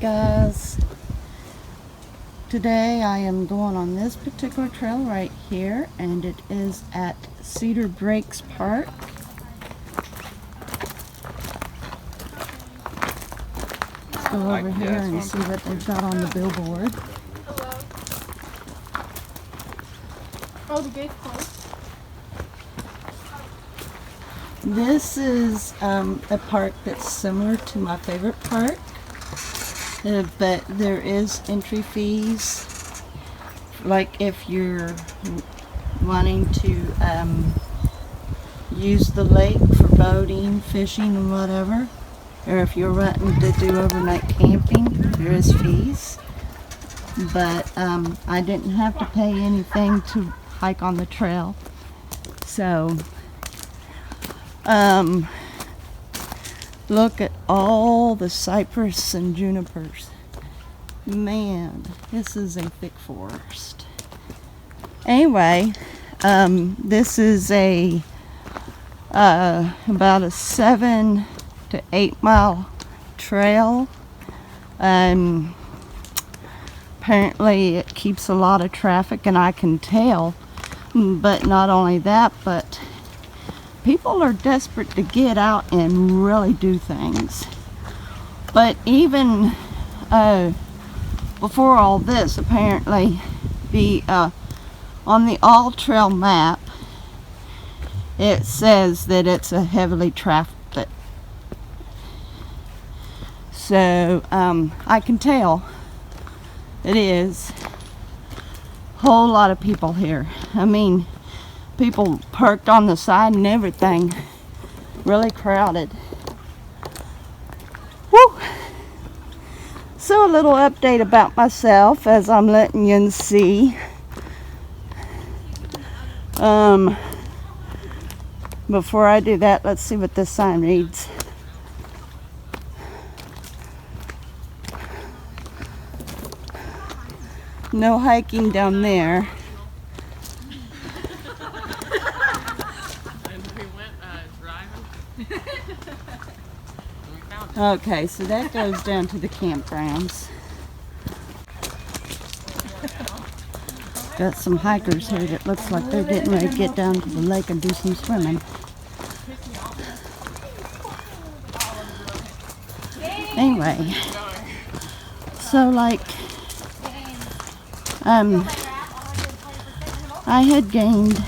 guys, today I am going on this particular trail right here, and it is at Cedar Breaks Park. Let's go over here and see what they've got on the billboard. Hello. Oh, the gate's closed. This is a park that's similar to my favorite park, but there is entry fees. Like if you're wanting to use the lake for boating, fishing, and whatever, or if you're wanting to do overnight camping, there is fees. But I didn't have to pay anything to hike on the trail, so. Look at all the cypress and junipers. Man, this is a thick forest. Anyway, this is a about a 7 to 8 mile trail. Apparently it keeps a lot of traffic, and I can tell. But not only that, but people are desperate to get out and really do things. But even before all this, apparently the on the all trail map it says that it's a heavily trafficked. So I can tell it is a whole lot of people here. I mean, people parked on the side and everything. Really crowded. Woo! So a little update about myself as I'm letting you see. Before I do that, let's see what this sign reads. No hiking down there. Okay, so that goes down to the campgrounds. Got some hikers here that looks like they're getting ready to get down to the lake and do some swimming. Anyway, so like, I had gained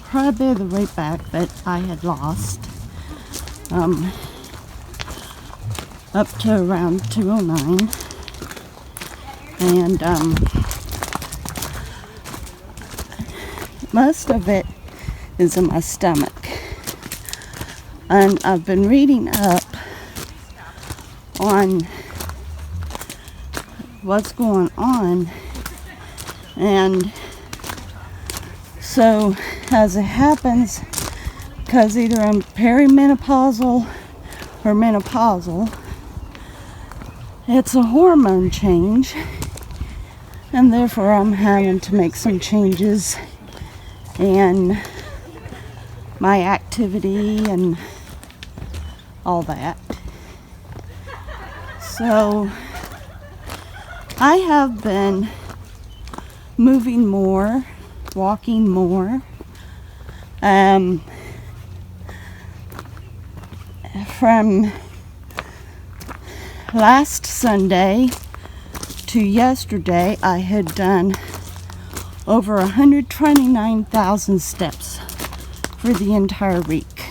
quite a bit of the weight back that I had lost. Up to around 209, and most of it is in my stomach. And I've been reading up on what's going on, and so as it happens, because either I'm perimenopausal or menopausal, it's a hormone change, and therefore I'm having to make some changes in my activity and all that. So I have been moving more, walking more. From last Sunday to yesterday, I had done over 129,000 steps for the entire week.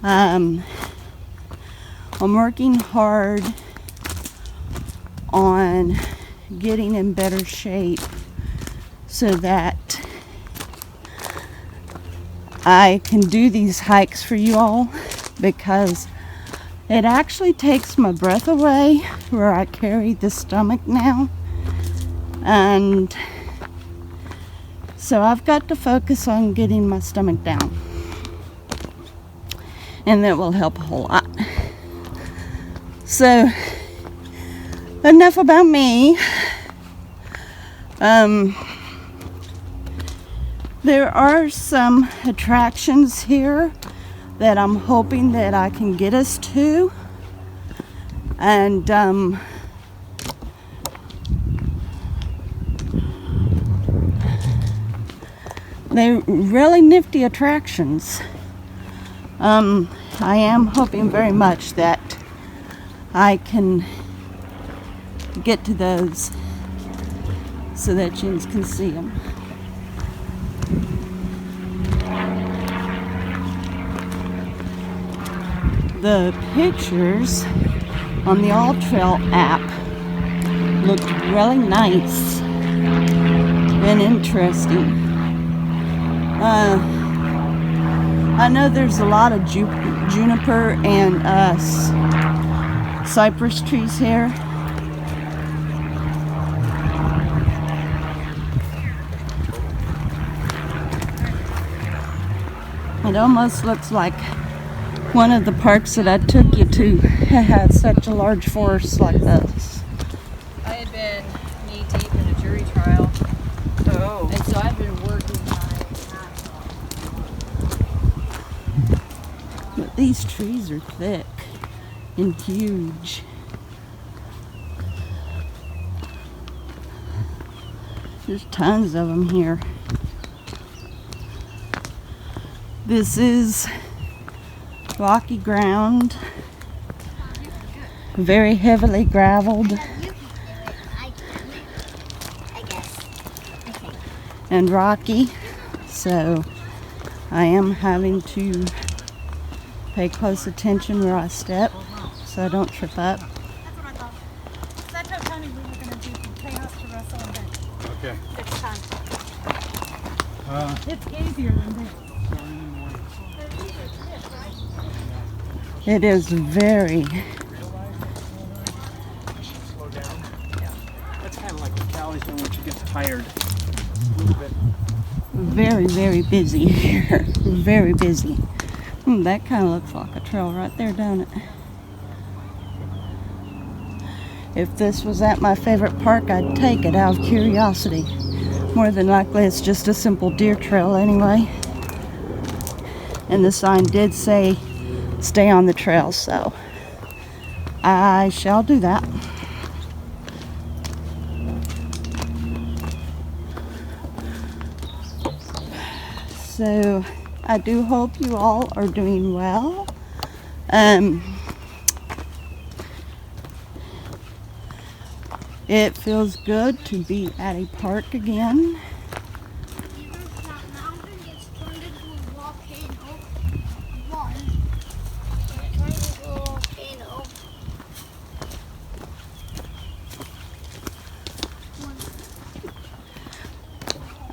I'm working hard on getting in better shape so that I can do these hikes for you all, because it actually takes my breath away where I carry the stomach now. And so I've got to focus on getting my stomach down, and that will help a whole lot. So enough about me. There are some attractions here that I'm hoping that I can get us to. And they're really nifty attractions. I am hoping very much that I can get to those so that you can see them. The pictures on the All Trail app looked really nice and interesting. I know there's a lot of juniper and cypress trees here. It almost looks like one of the parks that I took you to had such a large forest like this. I had been knee deep in a jury trial. Oh. And so I've been working my ass off. But these trees are thick and huge. There's tons of them here. This is rocky ground, very heavily graveled, and rocky, so I am having to pay close attention where I step so I don't trip up. That's what I thought. That's how Tony we were going to do from chaos to Russell and then. Okay. It's time. Uh, It's easier than this. It is very, slow down. Yeah. That's kind of like the Callie's doing when she gets tired. A little bit. very, very busy here. Very busy. That kind of looks like a trail right there, don't it? If this was at my favorite park, I'd take it out of curiosity. More than likely, it's just a simple deer trail anyway. And the sign did say, stay on the trail, so I shall do that. So I do hope you all are doing well. It feels good to be at a park again. That mountain gets turned into a volcano. One. It turns into a volcano.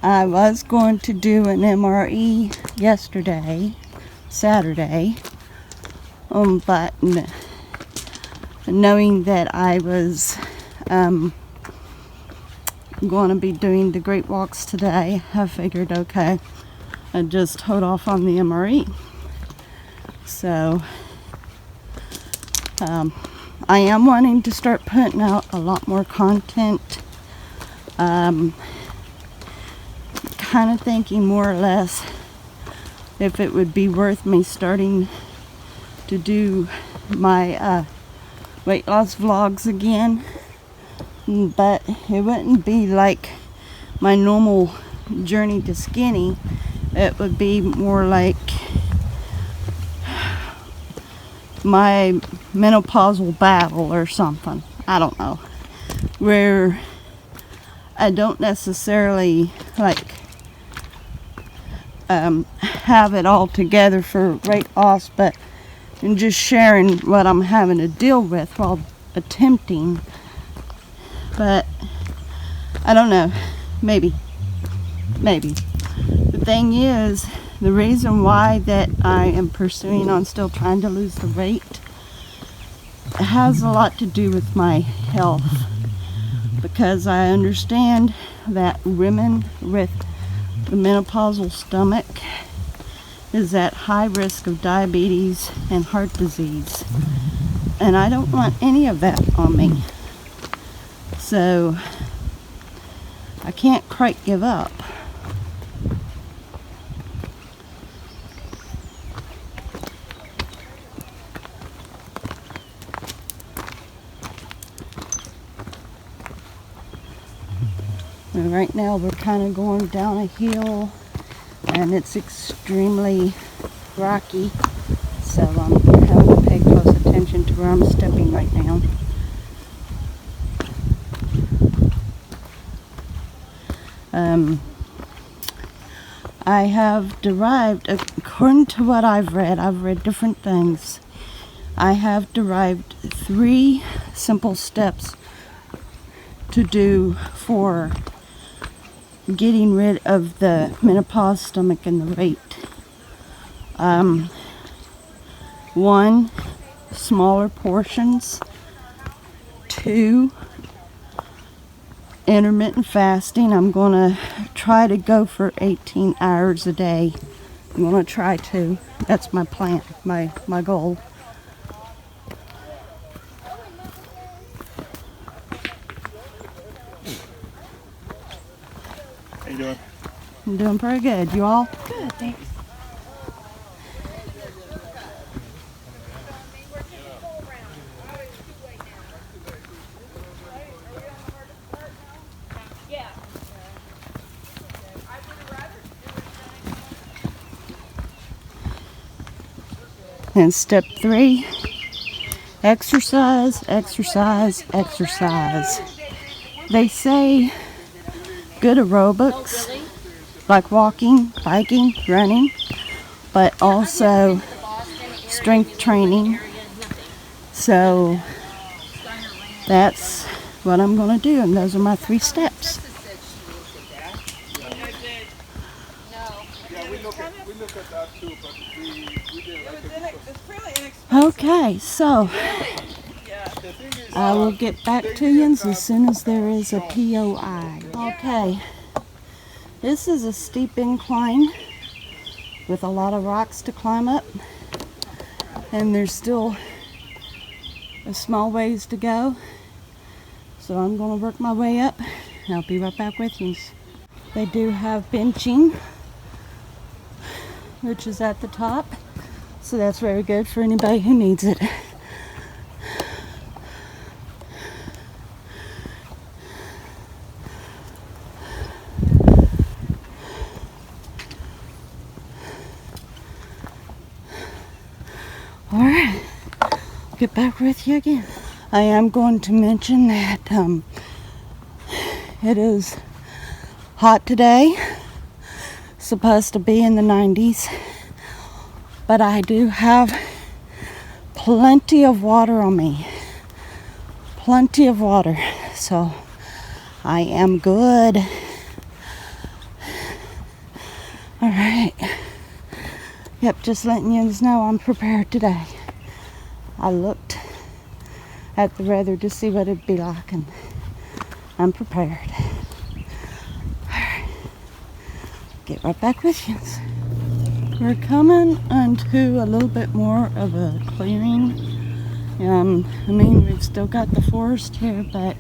I was going to do an MRE yesterday, Saturday, but knowing that I was going to be doing the Great Walks today, I figured, okay, I'd just hold off on the MRE. So, I am wanting to start putting out a lot more content. Kind of thinking more or less if it would be worth me starting to do my weight loss vlogs again, but it wouldn't be like my normal journey to skinny. It would be more like my menopausal battle or something. I don't know, where I don't necessarily like have it all together for weight loss, but in just sharing what I'm having to deal with while attempting. But I don't know, maybe. The thing is, the reason why that I am pursuing on still trying to lose the weight has a lot to do with my health, because I understand that women with the menopausal stomach is at high risk of diabetes and heart disease, and I don't want any of that on me. So I can't quite give up. And right now we're kind of going down a hill and it's extremely rocky, so I'm having to pay close attention to where I'm stepping right now. I have derived, according to what I've read different things. I have derived 3 simple steps to do for getting rid of the menopause stomach and the weight. 1, smaller portions. 2, intermittent fasting. I'm going to try to go for 18 hours a day. I'm going to try to. That's my plan, my goal. How you doing? I'm doing pretty good. You all? Good, thanks. And step 3, exercise, exercise, exercise. They say good aerobics, like walking, biking, running, but also strength training. So that's what I'm going to do, and those are my 3 steps. Okay, so I will get back to you as soon as there is a POI. Okay, this is a steep incline with a lot of rocks to climb up, and there's still a small ways to go. So I'm going to work my way up, and I'll be right back with you. They do have benching, which is at the top. So that's very good for anybody who needs it. Alright, get back with you again. I am going to mention that it is hot today. Supposed to be in the 90s. But I do have plenty of water on me. Plenty of water. So I am good. Alright. Yep, just letting you know I'm prepared today. I looked at the weather to see what it'd be like, and I'm prepared. Alright. Get right back with you. We're coming onto a little bit more of a clearing. I mean, we've still got the forest here, but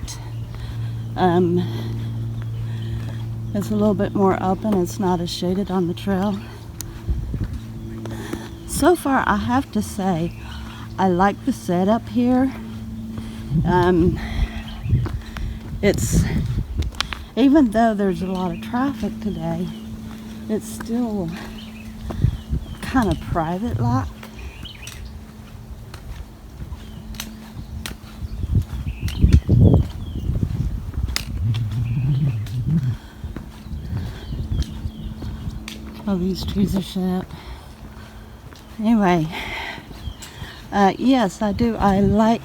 it's a little bit more open. It's not as shaded on the trail. So far, I have to say, I like the setup here. It's, even though there's a lot of traffic today, it's still kind of private like. Oh, these trees are shut up. Anyway, yes, I do. I like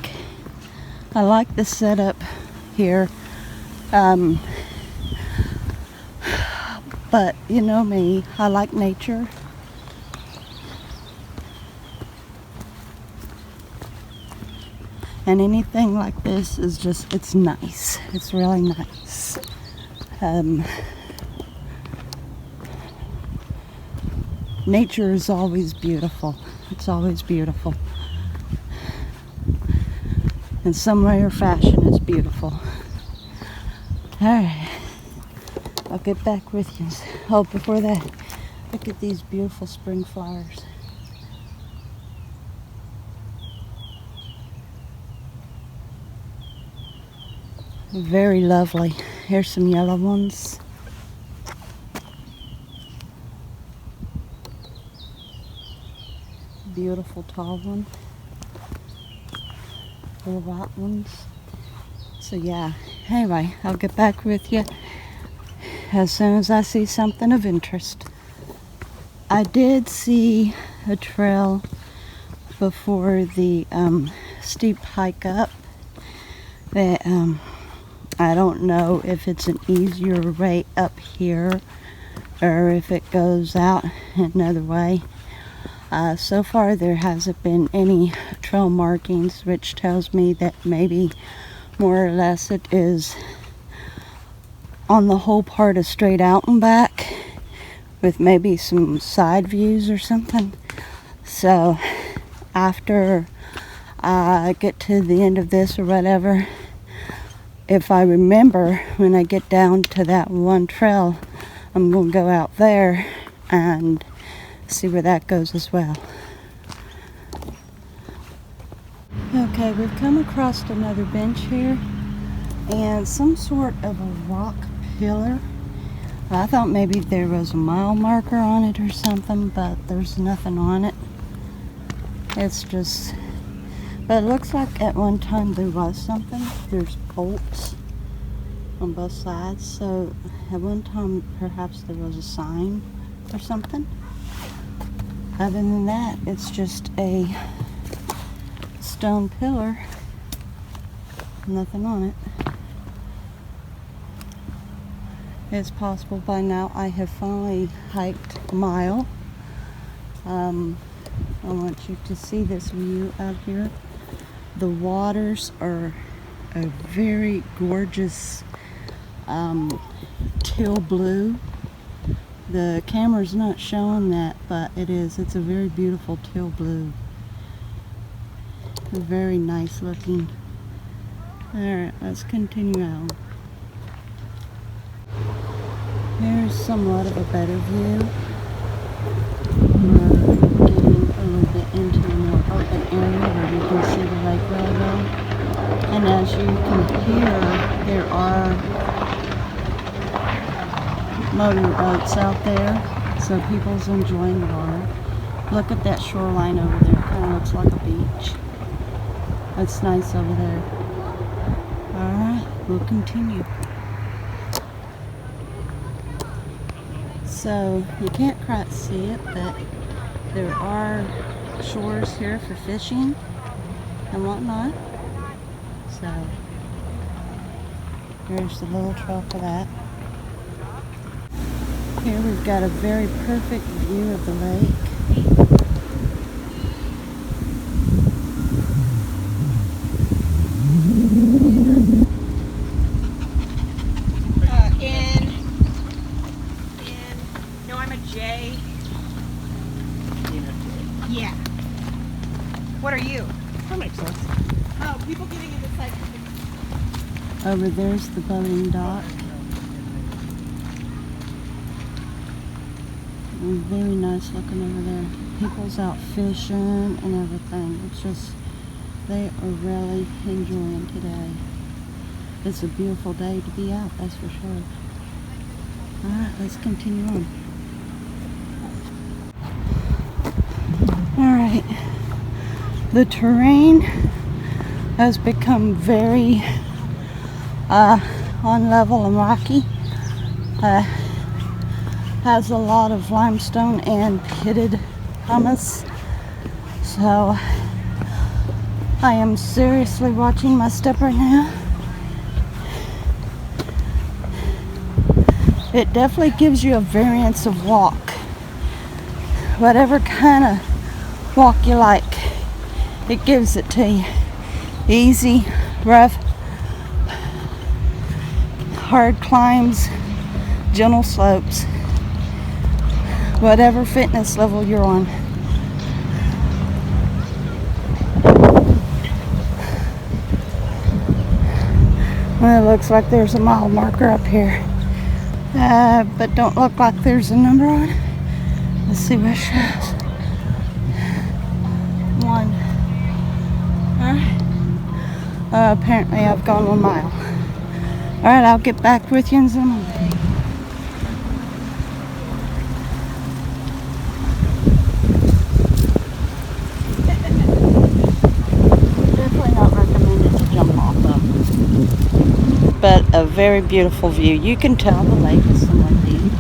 the setup here. But you know me, I like nature. And anything like this is just, it's nice. It's really nice. Nature is always beautiful. It's always beautiful. In some way or fashion, it's beautiful. Alright. I'll get back with you. Oh, before that, look at these beautiful spring flowers. Very lovely. Here's some yellow ones. Beautiful tall one. Little white ones. So yeah, anyway, I'll get back with you as soon as I see something of interest. I did see a trail before the steep hike up that I don't know if it's an easier way up here or if it goes out another way. So far there hasn't been any trail markings, which tells me that maybe more or less it is on the whole part of straight out and back with maybe some side views or something. So after I get to the end of this or whatever, if I remember when I get down to that one trail, I'm going to go out there and see where that goes as well. Okay, we've come across another bench here and some sort of a rock pillar. I thought maybe there was a mile marker on it or something, but there's nothing on it. It's just, but it looks like at one time there was something. There's bolts on both sides, so at one time perhaps there was a sign or something. Other than that, it's just a stone pillar, nothing on it. It's possible by now I have finally hiked a mile. I want you to see this view out here. The waters are a very gorgeous teal blue. The camera's not showing that, but it is. It's a very beautiful teal blue. Very nice looking. Alright, let's continue on. Here's somewhat of a better view. We're getting a little bit into a more open area where you can see the lake really well. And as you can hear, there are motorboats out there, so people's enjoying the water. Look at that shoreline over there. Kind of looks like a beach. It's nice over there. Alright, we'll continue. So you can't quite see it, but there are shores here for fishing and whatnot. So here's the little trail for that. Here we've got a very perfect view of the lake. No, I'm a J. Yeah. What are you? That makes sense. Oh, people getting into cycle. Over there's the boating dock. And very nice looking over there. People's out fishing and everything. It's just, they are really enjoying today. It's a beautiful day to be out, that's for sure. Alright, let's continue on. Alright. The terrain has become very unlevel and rocky. Has a lot of limestone and pitted pumice. So I am seriously watching my step right now. It definitely gives you a variance of walk. Whatever kind of walk you like, it gives it to you. Easy, rough, hard climbs, gentle slopes. Whatever fitness level you're on. Well, it looks like there's a mile marker up here. But don't look like there's a number on it. Let's see what it shows. 1. Alright. Apparently I've gone 1 mile. Alright, I'll get back with you in some. Definitely not recommended to jump off of. But a very beautiful view. You can tell the lake is somewhat deep.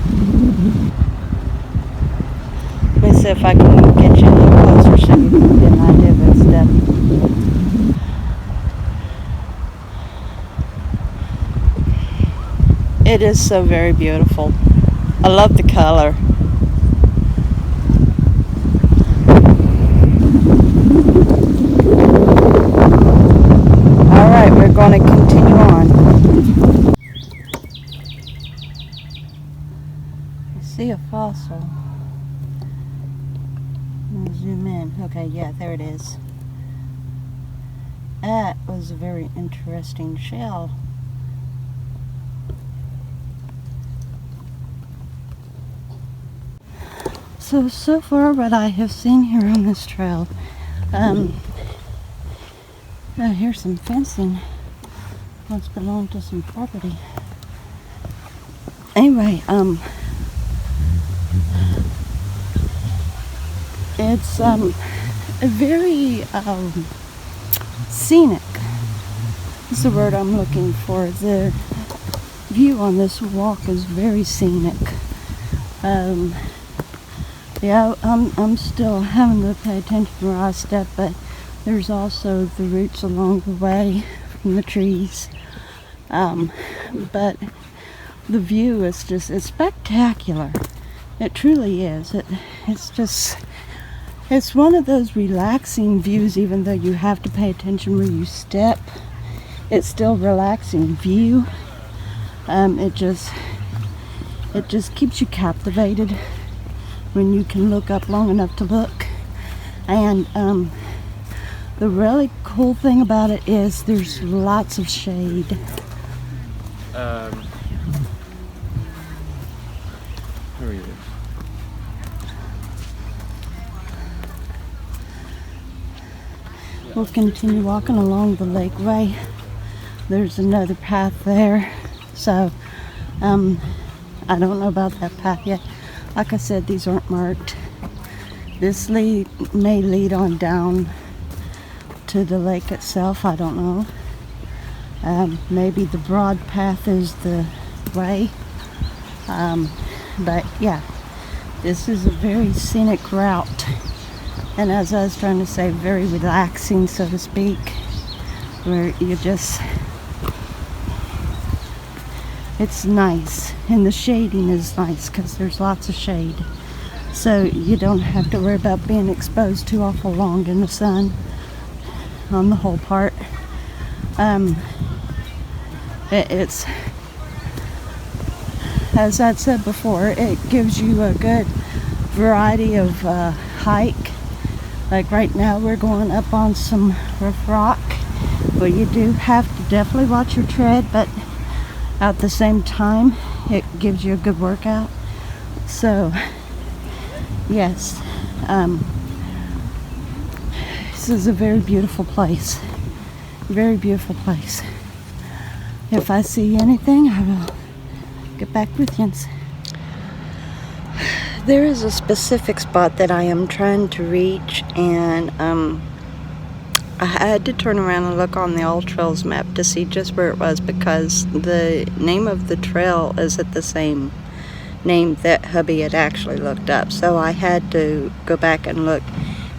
Let me see if I can get you a little closer so you can get an idea of its depth. It is so very beautiful. I love the color. Alright, we're going to continue on. I see a fossil. I'm gonna zoom in. Okay, yeah, there it is. That was a very interesting shell. So far what I have seen here on this trail, here's some fencing. Once belonged to some property. Anyway, it's a very scenic is the word I'm looking for. The view on this walk is very scenic. Yeah, I'm still having to pay attention where I step, but there's also the roots along the way from the trees. But the view is just, it's spectacular. It truly is. It's one of those relaxing views, even though you have to pay attention where you step. It's still relaxing view. It just keeps you captivated when you can look up long enough to look. And the really cool thing about it is there's lots of shade. Where are you? We'll continue walking along the lakeway. There's another path there. So, I don't know about that path yet. Like I said, these aren't marked. This may lead on down to the lake itself. I don't know. Maybe the broad path is the way. But yeah, this is a very scenic route. And as I was trying to say, very relaxing, so to speak, where you just, it's nice. And the shading is nice because there's lots of shade. So you don't have to worry about being exposed too awful long in the sun on the whole part. It's, as I said before, it gives you a good variety of hike. Like right now we're going up on some rough rock, but you do have to definitely watch your tread, but at the same time it gives you a good workout. So yes, this is a very beautiful place. Very beautiful place. If I see anything, I will get back with you. There is a specific spot that I am trying to reach, and I had to turn around and look on the All Trails map to see just where it was, because the name of the trail is at the same name that hubby had actually looked up. So I had to go back and look,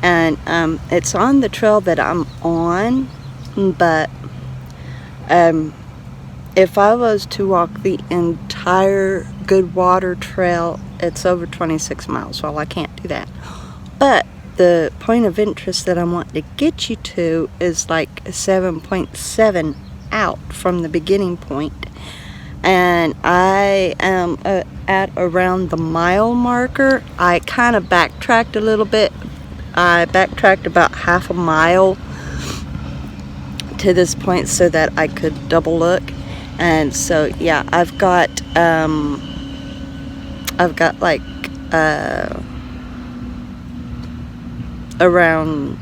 and it's on the trail that I'm on, but if I was to walk the entire Goodwater Trail, it's over 26 miles. Well, I can't do that. But the point of interest that I want to get you to is like 7.7 out from the beginning point. And I am at around the mile marker. I kind of backtracked a little bit. I backtracked about half a mile to this point so that I could double look. And so yeah, I've got like around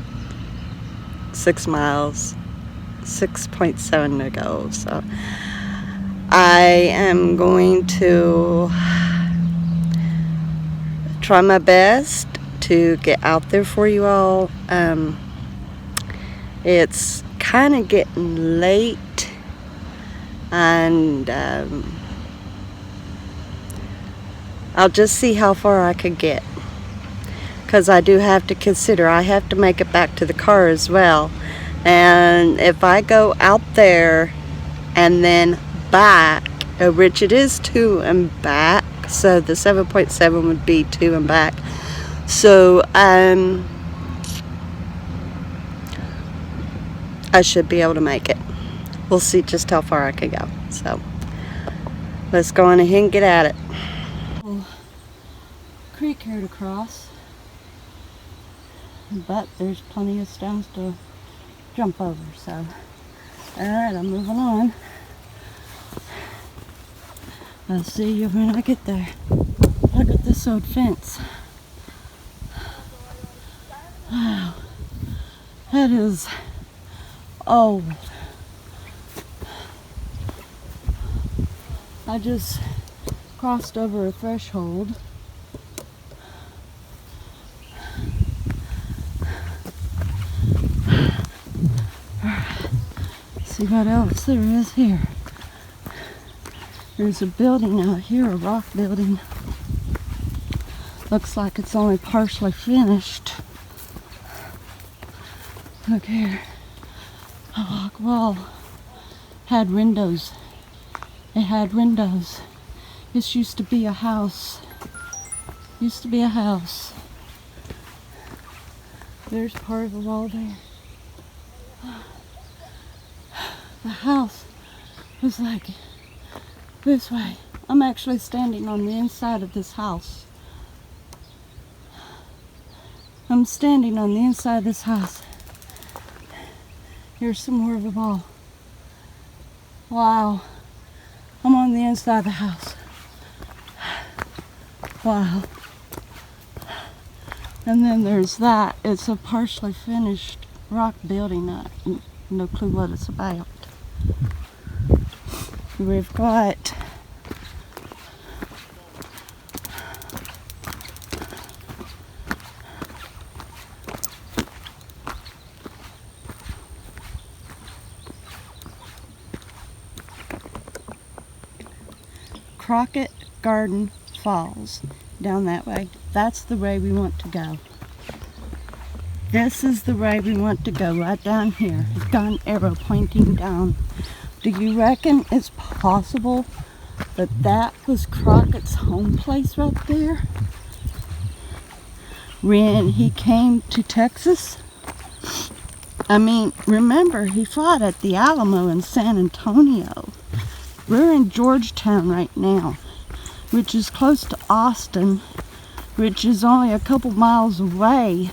6 miles, 6.7 to go. So I am going to try my best to get out there for you all. It's kind of getting late, and I'll just see how far I could get, because I do have to consider I have to make it back to the car as well. And if I go out there and then back, which it is to and back, so the 7.7 would be to and back, so I should be able to make it. We'll see just how far I can go. So let's go on ahead and get at it. Creek here to cross, but there's plenty of stones to jump over, so alright, I'm moving on. I'll see you when I get there. Look at this old fence. Wow, that is old. I just crossed over a threshold. See what else there is here. There's a building out here, a rock building. Looks like it's only partially finished. Look here. A rock wall. Had windows. It had windows. This used to be a house. Used to be a house. There's part of the wall there. The house was like this way. I'm actually standing on the inside of this house. I'm standing on the inside of this house. Here's some more of the wall. Wow. I'm on the inside of the house. Wow. And then there's that. It's a partially finished rock building. No clue what it's about. We've got Crockett Garden Falls down that way. That's the way we want to go. This is the way we want to go, right down here. It's got an arrow pointing down. Do you reckon it's possible that that was Crockett's home place right there when he came to Texas? I mean, remember, he fought at the Alamo in San Antonio. We're in Georgetown right now, which is close to Austin, which is only a couple miles away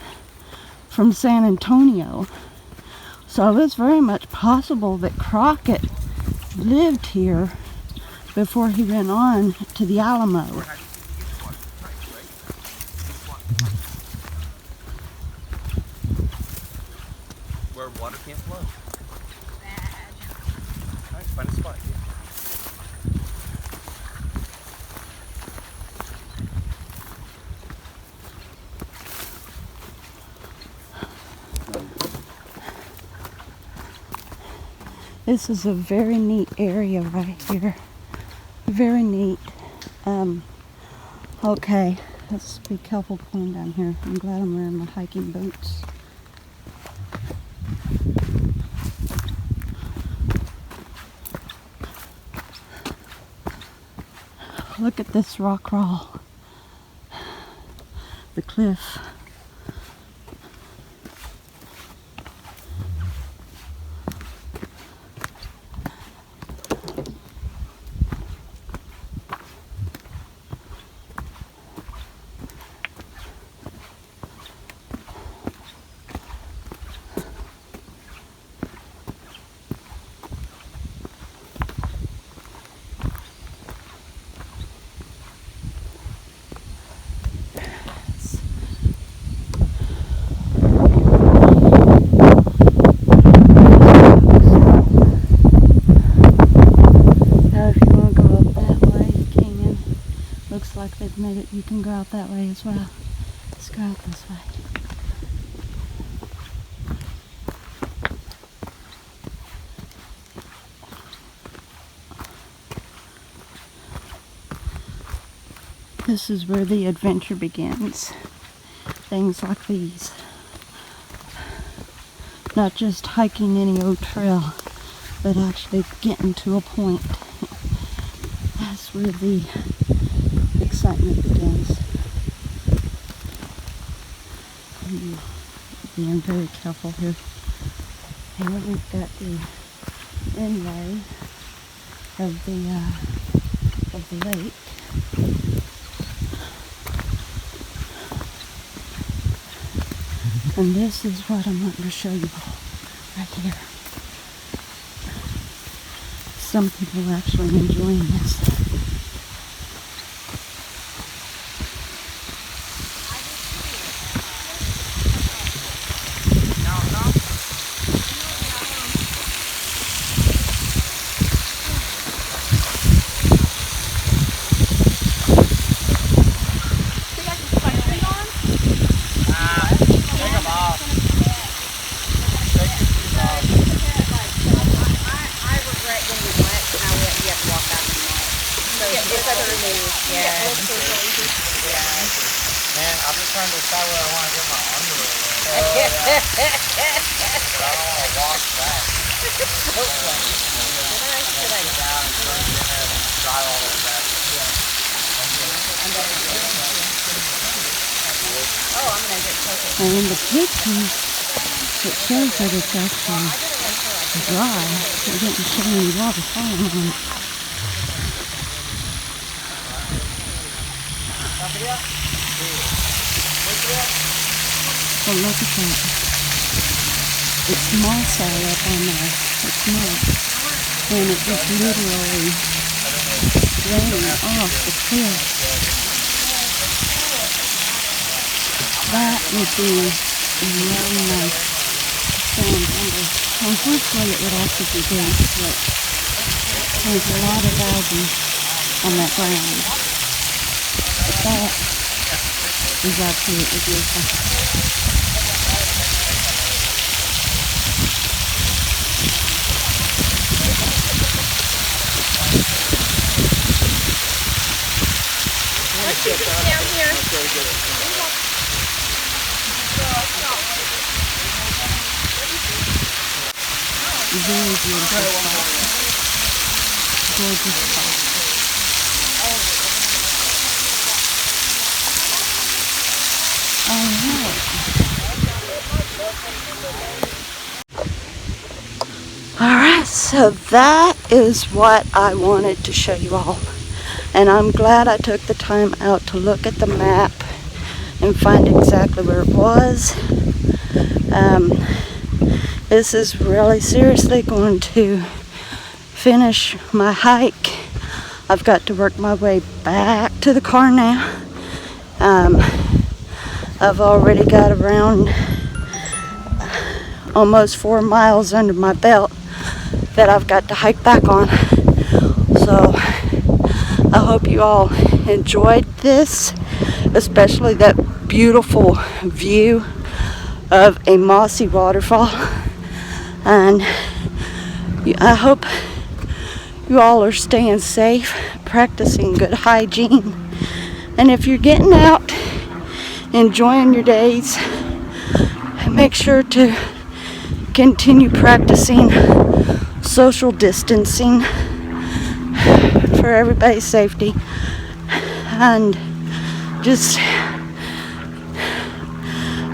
from San Antonio. So it's very much possible that Crockett lived here before he went on to the Alamo. Where water can't flow. Alright, find a spot. This is a very neat area right here. Very neat. Okay, let's be careful going down here. I'm glad I'm wearing my hiking boots. Look at this rock wall. The cliff. admit it, you can go out that way as well. Let's go out this way. This is where the adventure begins. Things like these. Not just hiking any old trail, but actually getting to a point. That's where the excitement begins. Being very careful here. Here we've got the inlay of the lake. And this is what I'm wanting to show you all right here. Some people are actually enjoying this. Man, I'm just trying to decide where I want to get my underwear. But I don't want to walk back. So funny. Sit down and throw it in there and drive all the way back. And in the pictures, it shows that it's actually dry. It didn't show any water falling on it. Oh, look at that. It's moss all up on there. It's mud. And it just literally raining off the cliff. That would be a really nice sand under. Unfortunately, it would also be damp, but there's a lot of algae on that ground. But that is absolutely beautiful. Down here. Very beautiful spot. Gorgeous spot. Alright, so that is what I wanted to show you all. And I'm glad I took the time out to look at the map and find exactly where it was. This is really seriously going to finish my hike. I've got to work my way back to the car now. I've already got around almost 4 miles under my belt that I've got to hike back on. So I hope you all enjoyed this, especially that beautiful view of a mossy waterfall. And I hope you all are staying safe, practicing good hygiene. And if you're getting out, enjoying your days, make sure to continue practicing social distancing for everybody's safety. And just,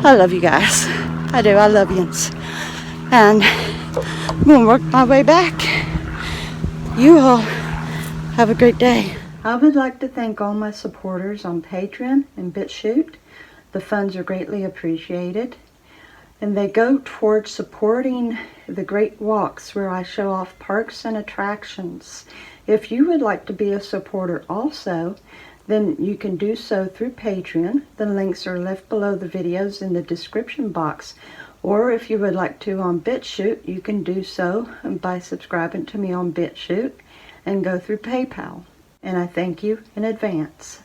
I love you guys. I do, I love yous. And I'm going to work my way back. You all have a great day. I would like to thank all my supporters on Patreon and BitChute. The funds are greatly appreciated. And they go towards supporting the great walks where I show off parks and attractions. If you would like to be a supporter also, then you can do so through Patreon. The links are left below the videos in the description box. Or if you would like to on BitChute, you can do so by subscribing to me on BitChute and go through PayPal. And I thank you in advance.